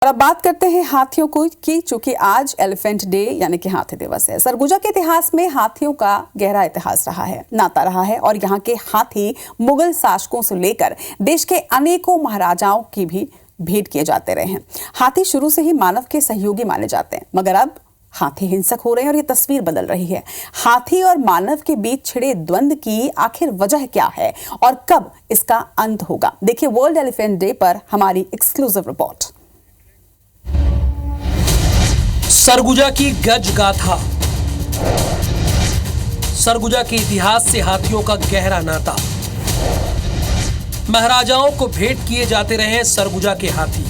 और अब बात करते हैं हाथियों की, चूंकि आज एलिफेंट डे यानी कि हाथी दिवस है। सरगुजा के इतिहास में हाथियों का गहरा इतिहास रहा है, नाता रहा है और यहाँ के हाथी मुगल शासकों से लेकर देश के अनेकों महाराजाओं की भी भेंट किए जाते रहे हैं। हाथी शुरू से ही मानव के सहयोगी माने जाते हैं, मगर अब हाथी हिंसक हो रहे हैं और ये तस्वीर बदल रही है। हाथी और मानव के बीच छिड़े द्वंद्व की आखिर वजह क्या है और कब इसका अंत होगा? देखिए वर्ल्ड एलिफेंट डे पर हमारी एक्सक्लूसिव रिपोर्ट। सरगुजा की गज गाथा। सरगुजा के इतिहास से हाथियों का गहरा नाता। महाराजाओं को भेंट किए जाते रहे सरगुजा के हाथी।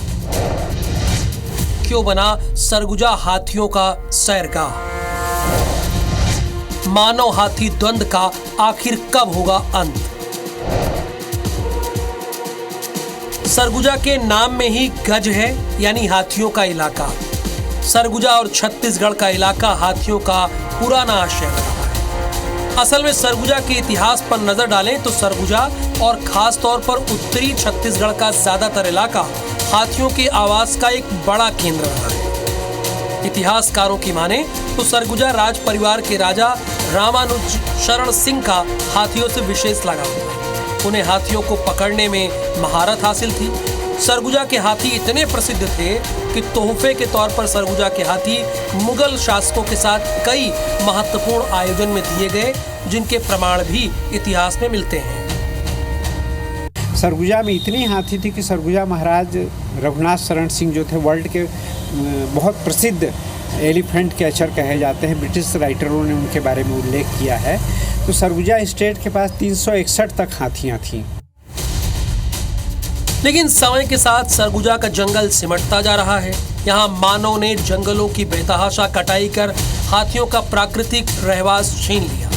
क्यों बना सरगुजा हाथियों का सैरगाह? मानव हाथी द्वंद्व का आखिर कब होगा अंत? सरगुजा के नाम में ही गज है, यानी हाथियों का इलाका। सरगुजा और छत्तीसगढ़ का इलाका हाथियों का पुराना आश्रय रहा है। असल में सरगुजा के इतिहास पर नजर डालें तो सरगुजा और खास तौर पर उत्तरी छत्तीसगढ़ का ज्यादातर इलाका हाथियों के आवास का एक बड़ा केंद्र रहा है। इतिहासकारों की माने तो सरगुजा राज परिवार के राजा रामानुज शरण सिंह का हाथियों से विशेष लगाव था। उन्हें हाथियों को पकड़ने में महारत हासिल थी। सरगुजा के हाथी इतने प्रसिद्ध थे कि तोहफे के तौर पर सरगुजा के हाथी मुगल शासकों के साथ कई महत्वपूर्ण आयोजन में दिए गए, जिनके प्रमाण भी इतिहास में मिलते हैं। सरगुजा में इतनी हाथी थी कि सरगुजा महाराज रघुनाथ शरण सिंह जो थे वर्ल्ड के बहुत प्रसिद्ध एलिफेंट कैचर कहे जाते हैं। ब्रिटिश राइटरों ने उनके बारे में उल्लेख किया है। तो सरगुजा स्टेट के पास 361 तक हाथियाँ थीं। लेकिन समय के साथ सरगुजा का जंगल सिमटता जा रहा है। यहाँ मानव ने जंगलों की बेतहाशा कटाई कर हाथियों का प्राकृतिक रहवास छीन लिया।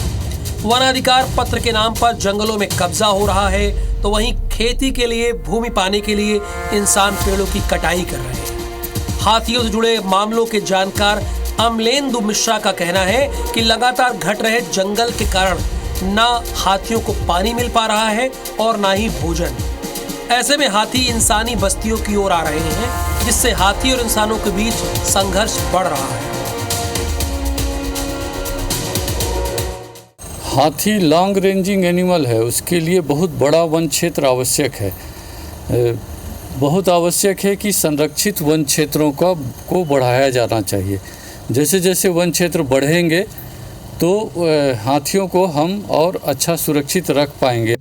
वनाधिकार पत्र के नाम पर जंगलों में कब्जा हो रहा है, तो वहीं खेती के लिए भूमि पाने के लिए इंसान पेड़ों की कटाई कर रहे हैं। हाथियों से जुड़े मामलों के जानकार अमलेंदु मिश्रा का कहना है कि लगातार घट रहे जंगल के कारण न हाथियों को पानी मिल पा रहा है और न ही भोजन। ऐसे में हाथी इंसानी बस्तियों की ओर आ रहे हैं, जिससे हाथी और इंसानों के बीच संघर्ष बढ़ रहा है। हाथी लॉन्ग रेंजिंग एनिमल है, उसके लिए बहुत बड़ा वन क्षेत्र आवश्यक है। बहुत आवश्यक है कि संरक्षित वन क्षेत्रों को बढ़ाया जाना चाहिए। जैसे जैसे वन क्षेत्र बढ़ेंगे तो हाथियों को हम और अच्छा सुरक्षित रख पाएंगे।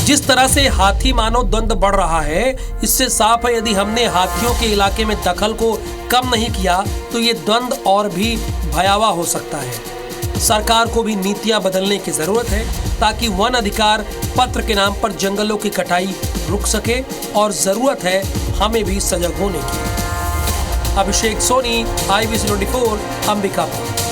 जिस तरह से हाथी मानव द्वंद्व बढ़ रहा है, इससे साफ है यदि हमने हाथियों के इलाके में दखल को कम नहीं किया तो ये द्वंद्व और भी भयावह हो सकता है। सरकार को भी नीतियां बदलने की जरूरत है ताकि वन अधिकार पत्र के नाम पर जंगलों की कटाई रुक सके, और जरूरत है हमें भी सजग होने की। अभिषेक सोनी, IBC 24, अंबिकापुर।